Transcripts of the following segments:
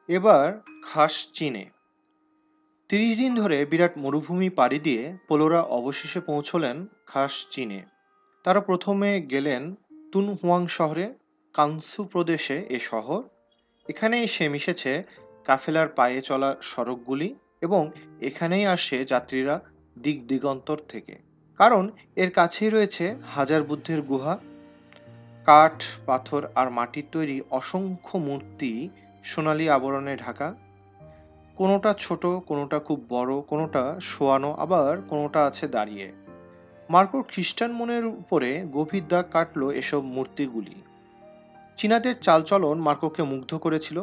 এবার খাস চীনে 30 দিন ধরে বিরাট মরুভূমি পাড়ি দিয়ে পোলোরা অবশেষে পৌঁছলেন খাস চীনে। তারা প্রথমে গেলেন তুনহুয়াং শহরে। কানসু প্রদেশে এ শহর। এখানেই এসে মিশেছে কাফেলার পায়ে চলা সড়কগুলি, এবং এখানেই আসে যাত্রীরা দিক দিগন্তর থেকে। কারণ এর কাছেই রয়েছে হাজার বুদ্ধের গুহা, কাঠ, পাথর আর মাটির তৈরি অসংখ্য মূর্তি সোনালী আবরণে ঢাকা। কোনোটা ছোট, কোনোটা খুব বড়, কোনোটা শোয়ানো, আবার কোনোটা আছে দাঁড়িয়ে। মার্কোর খ্রিস্টান মনের উপরে গভীর দাগ কাটলো এসব মূর্তিগুলি। চীনাদের চালচলন মার্কোকে মুগ্ধ করেছিল।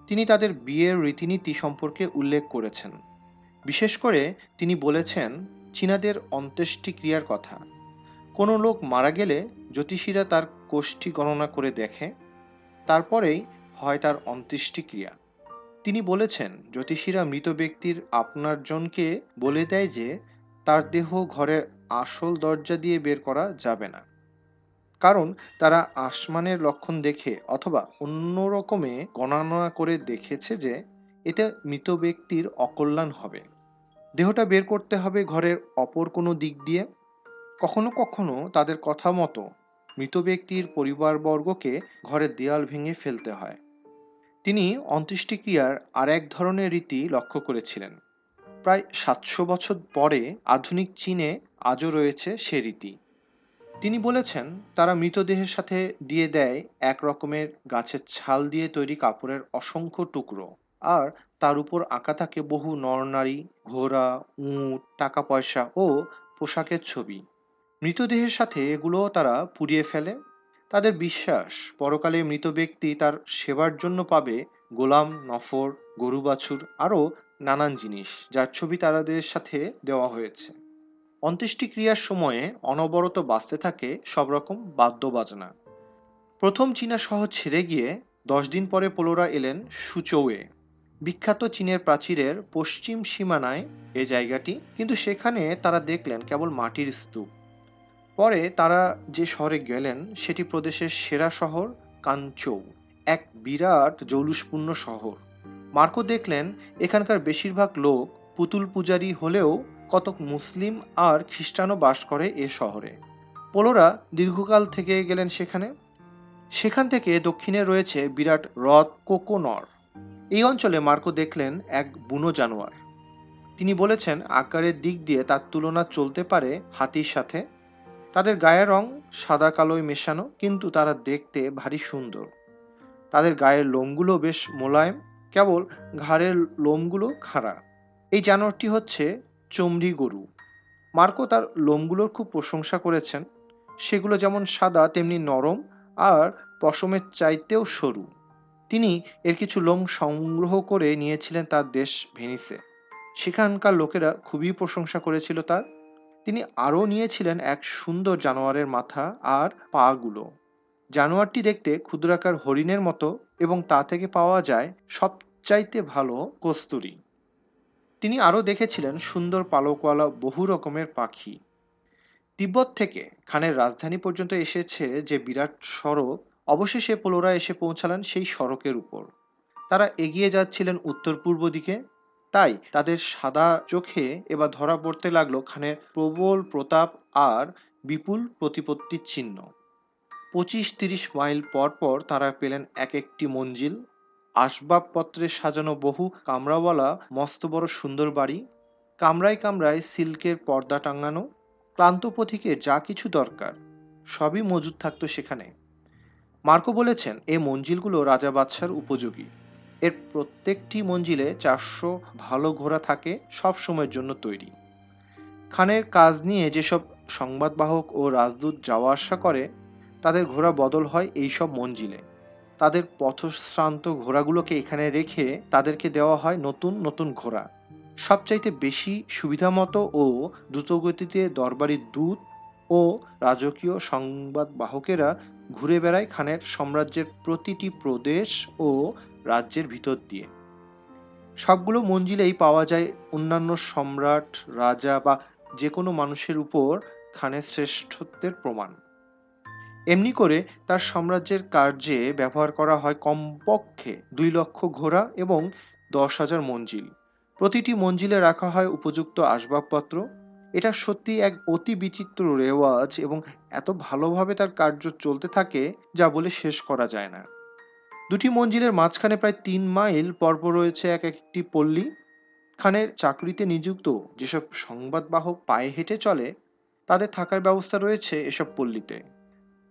তিনি তাদের বিয়ের রীতিনীতি সম্পর্কে উল্লেখ করেছেন। বিশেষ করে তিনি বলেছেন চীনাদের অন্ত্যেষ্টিক্রিয়ার কথা। কোনো লোক মারা গেলে জ্যোতিষীরা তার কোষ্ঠী গণনা করে দেখে, তারপরেই হয় তার অন্ত্যেষ্টিক্রিয়া। তিনি বলেছেন জ্যোতিষীরা মৃত ব্যক্তির আপনার জনকে বলে দেয় যে তার দেহ ঘরের আসল দরজা দিয়ে বের করা যাবে না, কারণ তারা আসমানের লক্ষণ দেখে অথবা অন্য রকমে গণনা করে দেখেছে যে এতে মৃত ব্যক্তির অকল্যাণ হবে। দেহটা বের করতে হবে ঘরের অপর কোনো দিক দিয়ে। কখনো কখনো তাদের কথা মতো মৃত ব্যক্তির পরিবারবর্গকে ঘরের দেয়াল ভেঙে ফেলতে হয়। তিনি অন্ত্যেষ্টিক্রিয়ার আর এক ধরনের রীতি লক্ষ্য করেছিলেন। প্রায় 700 বছর পরে আধুনিক চীনে আজও রয়েছে সে রীতি। তিনি বলেছেন তারা মৃতদেহের সাথে দিয়ে দেয় এক রকমের গাছের ছাল দিয়ে তৈরি কাপড়ের অসংখ্য টুকরো, আর তার উপর আঁকা থাকে বহু নরনারী, ঘোড়া, উট, টাকা পয়সা ও পোশাকের ছবি। মৃতদেহের সাথে এগুলোও তারা পুড়িয়ে ফেলে। তাদের বিশ্বাস পরকালে মৃত ব্যক্তি তার সেবার জন্য পাবে গোলাম, নফর, গরু বাছুর আরও নানান জিনিস, যার ছবি তাদের সাথে দেওয়া হয়েছে। অন্ত্যেষ্টিক্রিয়ার সময়ে অনবরত বাজতে থাকে সব রকম বাদ্যবাজনা। প্রথম চীনা শহর ছেড়ে গিয়ে 10 দিন পরে পোলোরা এলেন সুচৌয়ে। বিখ্যাত চীনের প্রাচীরের পশ্চিম সীমানায় এ জায়গাটি, কিন্তু সেখানে তারা দেখলেন কেবল মাটির স্তূপ। পরে তারা যে শহরে গেলেন সেটি প্রদেশের সেরা শহর কানচৌ, এক বিরাট জৌলুসপূর্ণ শহর। মার্কো দেখলেন এখানকার বেশিরভাগ লোক পুতুল পূজারী হলেও কতক মুসলিম আর খ্রিস্টানও বাস করে এ শহরে। পোলোরা দীর্ঘকাল থেকে গেলেন সেখানে। সেখান থেকে দক্ষিণে রয়েছে বিরাট হ্রদ কোকোনর। এই অঞ্চলে মার্কো দেখলেন এক বুনো জানোয়ার। তিনি বলেছেন আকারের দিক দিয়ে তার তুলনা চলতে পারে হাতির সাথে। তাদের গায়ের রং সাদা কালোয় মেশানো, কিন্তু তারা দেখতে ভারী সুন্দর। তাদের গায়ের লোমগুলো বেশ মোলায়েম, কেবল ঘাড়ের লোমগুলো খাড়া। এই জানোয়ারটি হচ্ছে চমড়ি গরু। মার্কো তার লোমগুলোর খুব প্রশংসা করেছেন। সেগুলো যেমন সাদা তেমনি নরম আর পশমের চাইতেও সরু। তিনি এর কিছু লোম সংগ্রহ করে নিয়েছিলেন তার দেশ ভেনিসে। সেখানকার লোকেরা খুবই প্রশংসা করেছিল তার। তিনি আরও নিয়েছিলেন এক সুন্দর জানোয়ারের মাথা আর পা গুলো। জানোয়ারটি দেখতে ক্ষুদ্রাকার হরিণের মতো, এবং তা থেকে পাওয়া যায় সবচাইতে ভালো কস্তুরী। তিনি আরও দেখেছিলেন সুন্দর পালকওয়ালা বহু রকমের পাখি। তিব্বত থেকে খানের রাজধানী পর্যন্ত এসেছে যে বিরাট সড়ক, অবশেষে পোলোরা এসে পৌঁছালেন সেই সড়কের উপর। তারা এগিয়ে যাচ্ছিলেন উত্তর পূর্ব দিকে। তাই তাদের সাদা চোখে এবার ধরা পড়তে লাগলো খানের প্রবল প্রতাপ আর বিপুল প্রতিপত্তির চিহ্ন। 25-30 মাইল পর পর তারা পেলেন এক একটি মঞ্জিল, আসবাবপত্রে সাজানো বহু কামরাওয়ালা মস্ত বড় সুন্দর বাড়ি, কামরায় কামরায় সিল্কের পর্দা টাঙানো। ক্লান্ত পথিকের যা কিছু দরকার সবই মজুদ থাকতো সেখানে। মার্কো বলেছেন এই মঞ্জিলগুলো রাজা বাদশার উপযোগী। এর প্রত্যেকটি মঞ্জিলে 400 ভালো ঘোড়া থাকে, সব সময়ের জন্য তৈরি। খানের কাজ নিয়ে যেসব সংবাদবাহক ও রাজদূত যাওয়া আসা করে তাদের ঘোড়া বদল হয় এই সব মঞ্জিলে। তাদের পথশ্রান্ত ঘোড়াগুলোকে এখানে রেখে তাদেরকে দেওয়া হয় নতুন নতুন ঘোড়া। সবচাইতে বেশি সুবিধামতো ও দ্রুতগতিতে দরবারি দূত ও রাজকীয় সংবাদবাহকেরা ঘুরে বেড়ায় খানের সাম্রাজ্যের প্রতিটি প্রদেশ ও রাজ্যের ভিতর দিয়ে। সবগুলো মঞ্জিলেই পাওয়া যায় অন্যান্য সম্রাট, রাজা বা যে কোনো মানুষের উপর খানের শ্রেষ্ঠত্বের প্রমাণ। এমনি করে তার সাম্রাজ্যের কার্যে ব্যবহার করা হয় কমপক্ষে 2 লক্ষ ঘোড়া এবং 10,000 মঞ্জিল। প্রতিটি মঞ্জিলে রাখা হয় উপযুক্ত আসবাবপত্র। এটা সত্যি এক অতি বিচিত্র রেওয়াজ এবং এত ভালোভাবে তার কার্য চলতে থাকে যা বলে শেষ করা যায় না। দুটি মঞ্জিলের মাঝখানে প্রায় 3 মাইল পরপর রয়েছে এক একটি পল্লী। খানের চাকরিতে নিযুক্ত যেসব সংবাদবাহক পায়ে হেঁটে চলে তাদের থাকার ব্যবস্থা রয়েছে এসব পল্লীতে।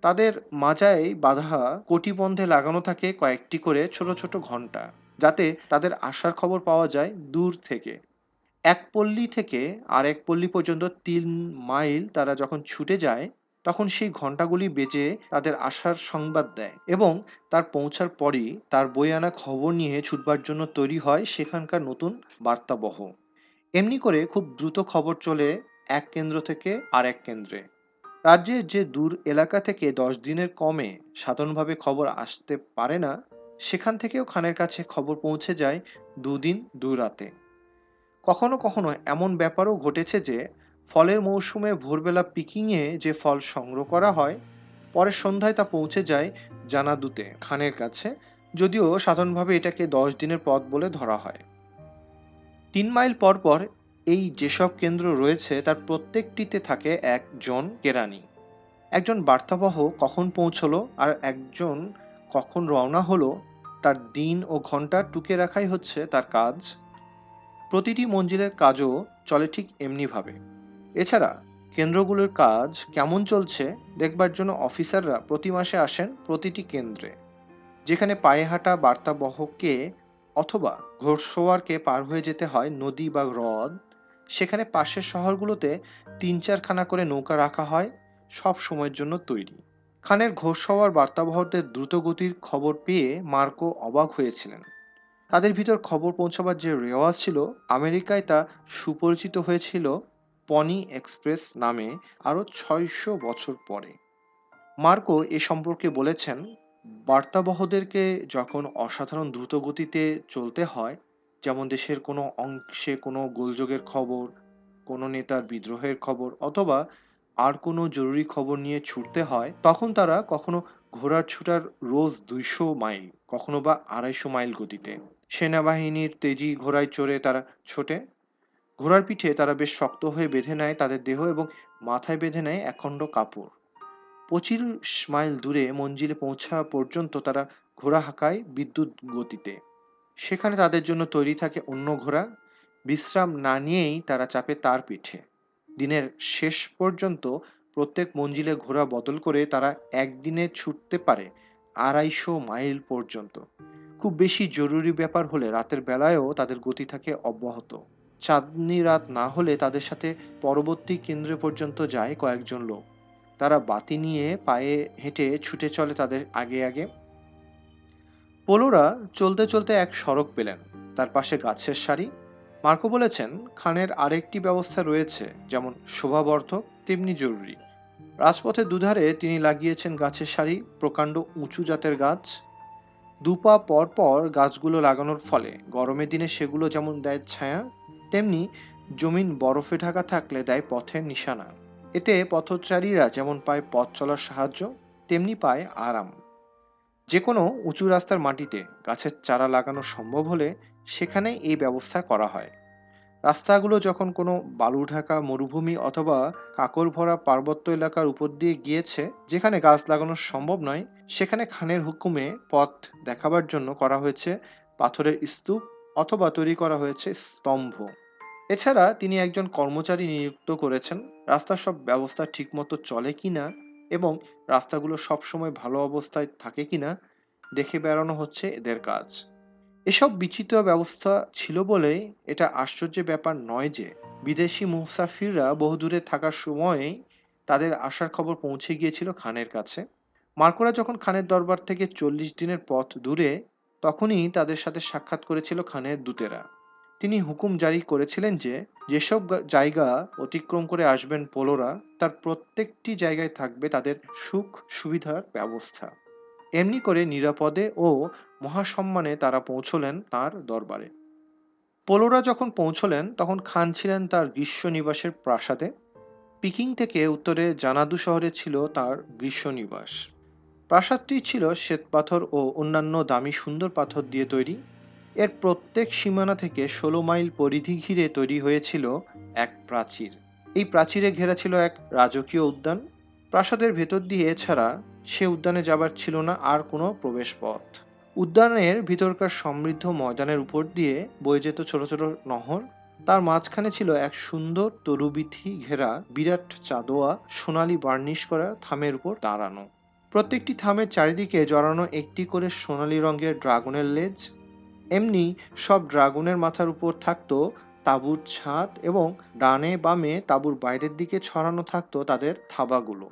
তাদের মাজায় বাঁধা কটিবন্ধে লাগানো থাকে কয়েকটি করে ছোট ছোট ঘন্টা, যাতে তাদের আসার খবর পাওয়া যায় দূর থেকে। এক পল্লী থেকে আর এক পল্লী পর্যন্ত 3 মাইল তারা যখন ছুটে যায়, তখন সেই ঘন্টাগুলি বেজে তাদের আসার সংবাদ দেয় এবং তার পৌঁছার পরই তার বয়ে আনা খবর নিয়ে ছুটবার জন্য তৈরি হয় সেখানকার নতুন বার্তাবহ। এমনি করে খুব দ্রুত খবর চলে এক কেন্দ্র থেকে আর এক কেন্দ্রে। রাজ্যের যে দূর এলাকা থেকে 10 দিনের কমে সাধারণভাবে খবর আসতে পারে না, সেখান থেকেও খানের কাছে খবর পৌঁছে যায় 2 দিন 2 রাতে। কখনো কখনো এমন ব্যাপারও ঘটেছে যে ফলের মৌসুমে ভোরবেলা পিকিংয়ে যে ফল সংগ্রহ করা হয়, পরের সন্ধ্যায় তা পৌঁছে যায় জানাদুতে খানের কাছে, যদিও সাধারণভাবে এটাকে 10 দিনের পথ বলে ধরা হয়। 3 মাইল পর পর এই যেসব কেন্দ্র রয়েছে তার প্রত্যেকটিতে থাকে একজন কেরানি। একজন বার্তাবহ কখন পৌঁছলো আর একজন কখন রওনা হলো, তার দিন ও ঘন্টা টুকে রাখাই হচ্ছে তার কাজ। প্রতিটি মঞ্জিলের কাজও চলে ঠিক এমনিভাবে। এছাড়া কেন্দ্রগুলোর কাজ কেমন চলছে দেখবার জন্য অফিসাররা প্রতি মাসে আসেন প্রতিটি কেন্দ্রে। যেখানে পায়ে হাঁটা বার্তাবহকে অথবা ঘোড়সওয়ারকে পার হয়ে যেতে হয় নদী বা হ্রদ, সেখানে পাশের শহরগুলোতে 3-4খানা করে নৌকা রাখা হয়, সব সময়ের জন্য তৈরি। খানের ঘোড়সওয়ার বার্তাবহদের দ্রুতগতির খবর পেয়ে মার্কো অবাক হয়েছিলেন। তাদের ভিতর খবর পৌঁছাবার যে রেওয়াজ ছিল, আমেরিকায় তা সুপরিচিত হয়েছিল পনি এক্সপ্রেস নামে আরো 600 বছর পরে। মার্কো এ সম্পর্কে বলেছেন, বার্তাবহদেরকে যখন অসাধারণ দ্রুতগতিতে চলতে হয়, যেমন দেশের কোনো অংশে কোনো গোলযোগের খবর, কোনো নেতার বিদ্রোহের খবর অথবা আর কোনো জরুরি খবর নিয়ে ছুটতে হয়, তখন তারা কখনো ঘোড়ার ছুটার রোজ 200 মাইল, কখনো বা 250 মাইল গতিতে। সেনাবাহিনীর তেজি ঘোড়ায় চড়ে তারা ছোটে। ঘোড়ার পিঠে তারা বেশ শক্ত হয়ে বেঁধে নেয় তাদের দেহ এবং মাথায় বেঁধে নেয় একখণ্ড কাপড়। 25 মাইল দূরে মঞ্জিলে পৌঁছা পর্যন্ত তারা ঘোড়া হাঁকায় বিদ্যুৎ গতিতে। সেখানে তাদের জন্য তৈরি থাকে অন্য ঘোড়া। বিশ্রাম না নিয়েই তারা চাপে তার পিঠে। দিনের শেষ পর্যন্ত প্রত্যেক মঞ্জিলে ঘোড়া বদল করে তারা একদিনে ছুটতে পারে 250 মাইল পর্যন্ত। খুব বেশি জরুরি ব্যাপার হলে রাতের বেলায়ও তাদের গতি থাকে অব্যাহত। চাঁদনি রাত না হলে তাদের সাথে পরবর্তী কেন্দ্র পর্যন্ত যায় কয়েকজন লোক। তারা বাতি নিয়ে পায়ে হেঁটে ছুটে চলে তাদের আগে আগে। পোলোরা চলতে চলতে এক সড়ক পেলেন, তার পাশে গাছের সারি। মার্কো বলেছেন, খানের আরেকটি ব্যবস্থা রয়েছে, যেমন শোভাবর্ধক তেমনি জরুরি। রাজপথের দুধারে তিনি লাগিয়েছেন গাছের সারি, প্রকাণ্ড উঁচু জাতের গাছ। 2 পা পর পর গাছগুলো লাগানোর ফলে গরমের দিনে সেগুলো যেমন দেয় ছায়া, তেমনি জমিন বরফে ঢাকা থাকলে দেয় পথের নিশানা। এতে পথচারীরা যেমন পায় পথ চলার সাহায্য, তেমনি পায় আরাম। যে কোনো উঁচু রাস্তার মাটিতে গাছের চারা লাগানো সম্ভব হলে সেখানে এই ব্যবস্থা করা হয়। রাস্তাগুলো যখন কোনো বালু ঢাকা মরুভূমি অথবা কাকর ভরা পার্বত্য এলাকার উপর দিয়ে গিয়েছে, যেখানে গাছ লাগানো সম্ভব নয়, সেখানে খানের হুকুমে পথ দেখাবার জন্য করা হয়েছে পাথরের স্তূপ অথবা তৈরি করা হয়েছে স্তম্ভ। এছাড়া তিনি একজন কর্মচারী নিযুক্ত করেছেন রাস্তার সব ব্যবস্থা ঠিকমতো চলে কিনা এবং রাস্তাগুলো সবসময় ভালো অবস্থায় থাকে কিনা দেখে বেড়ানো হচ্ছে এদের কাজ। এসব বিচিত্র ব্যবস্থা ছিল বলেই এটা আশ্চর্যের ব্যাপার নয় যে বিদেশি মুসাফিররা বহুদূরে থাকার সময়েই তাদের আসার খবর পৌঁছে গিয়েছিল খানের কাছে। মার্কোরা যখন খানের দরবার থেকে 40 দিনের পথ দূরে, তখনই তাদের সাথে সাক্ষাৎ করেছিল খানের দূতেরা। তিনি হুকুম জারি করেছিলেন যে যেসব জায়গা অতিক্রম করে আসবেন পোলোরা, তার প্রত্যেকটি জায়গায় থাকবে তাদের সুখ সুবিধার ব্যবস্থা। এমনি করে নিরাপদে ও মহাসম্মানে তারা পৌঁছলেন তার দরবারে। পোলোরা যখন পৌঁছলেন তখন খান ছিলেন তার গ্রীষ্ম নিবাসের প্রাসাদে। পিকিং থেকে উত্তরে জানাদু শহরে ছিল তার গ্রীষ্মনিবাস। প্রাসাদটি ছিল শ্বেতপাথর ও অন্যান্য দামি সুন্দর পাথর দিয়ে তৈরি। এর প্রত্যেক সীমানা থেকে ১৬ মাইল পরিধি ঘিরে তৈরি হয়েছিল এক প্রাচীর। এই প্রাচীরে ঘেরা ছিল এক রাজকীয় উদ্যান। প্রাসাদের ভেতর দিয়ে এছাড়া সে উদ্যানে যাবার ছিল না আর কোনো প্রবেশ পথ। উদ্যানের ভিতরকার সমৃদ্ধ ময়দানের উপর দিয়ে বয়ে যেত ছোট ছোট নহর। তার মাঝখানে ছিল এক সুন্দর তরুবিথি ঘেরা বিরাট চাঁদোয়া, সোনালী বার্নিশ করা থামের উপর দাঁড়ানো। প্রত্যেকটি থামের চারিদিকে জড়ানো একটি করে সোনালী রঙের ড্রাগনের লেজ। এমনি সব ড্রাগনের মাথার উপর থাকতো তাঁবুর ছাদ, এবং ডানে বামে তাঁবুর বাইরের দিকে ছড়ানো থাকতো তাদের থাবাগুলো।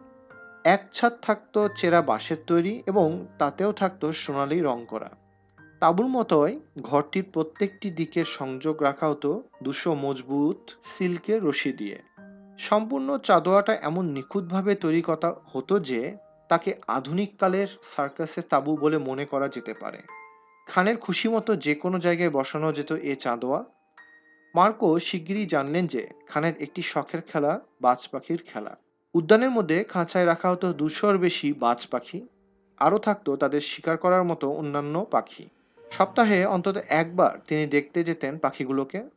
এক ছাদ থাকতো চেরা বাঁশের তৈরি, এবং তাতেও থাকতো সোনালী রং করা। তাঁবুর মতোই ঘরটির প্রত্যেকটি দিকের সংযোগ রাখা হতো ২০০ মজবুত সিল্কের রশি দিয়ে। সম্পূর্ণ চাঁদোয়াটা এমন নিখুঁতভাবে তৈরি করা হতো যে তাকে আধুনিক কালের সার্কাসের তাঁবু বলে মনে করা যেতে পারে। খানের খুশি মতো যে কোনো জায়গায় বসানো যেত এ চাঁদোয়া। মার্কো শিগগিরই জানলেন যে খানের একটি শখের খেলা বাজ পাখির খেলা। উদ্যানের মধ্যে খাঁচায় রাখা হতো ২০০-র বেশি বাজ পাখি। আরও থাকতো তাদের শিকার করার মতো অন্যান্য পাখি। সপ্তাহে অন্তত একবার তিনি দেখতে যেতেন পাখিগুলোকে।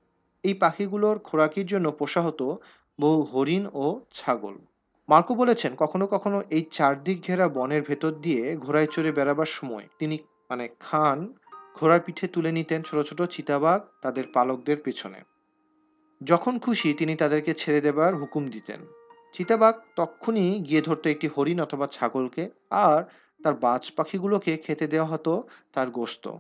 এই পাখিগুলোর খোরাকির জন্য পোষা হতো বহু হরিণ ও ছাগল। মার্কো বলেছেন, কখনো কখনো এই চারদিক ঘেরা বনের ভেতর দিয়ে ঘোড়ায় চড়ে বেড়াবার সময় তিনি খান ঘোড়ার পিঠে তুলে নিতেন ছোট ছোট চিতাবাঘ তাদের পালকদের পেছনে। যখন খুশি তিনি তাদেরকে ছেড়ে দেবার হুকুম দিতেন। চিতাবাঘ তক্ষুনি গিয়ে ধরতো একটি হরিণ অথবা ছাগলকে, আর তার বাজ পাখিগুলোকে খেতে দেওয়া হতো তার গোশত।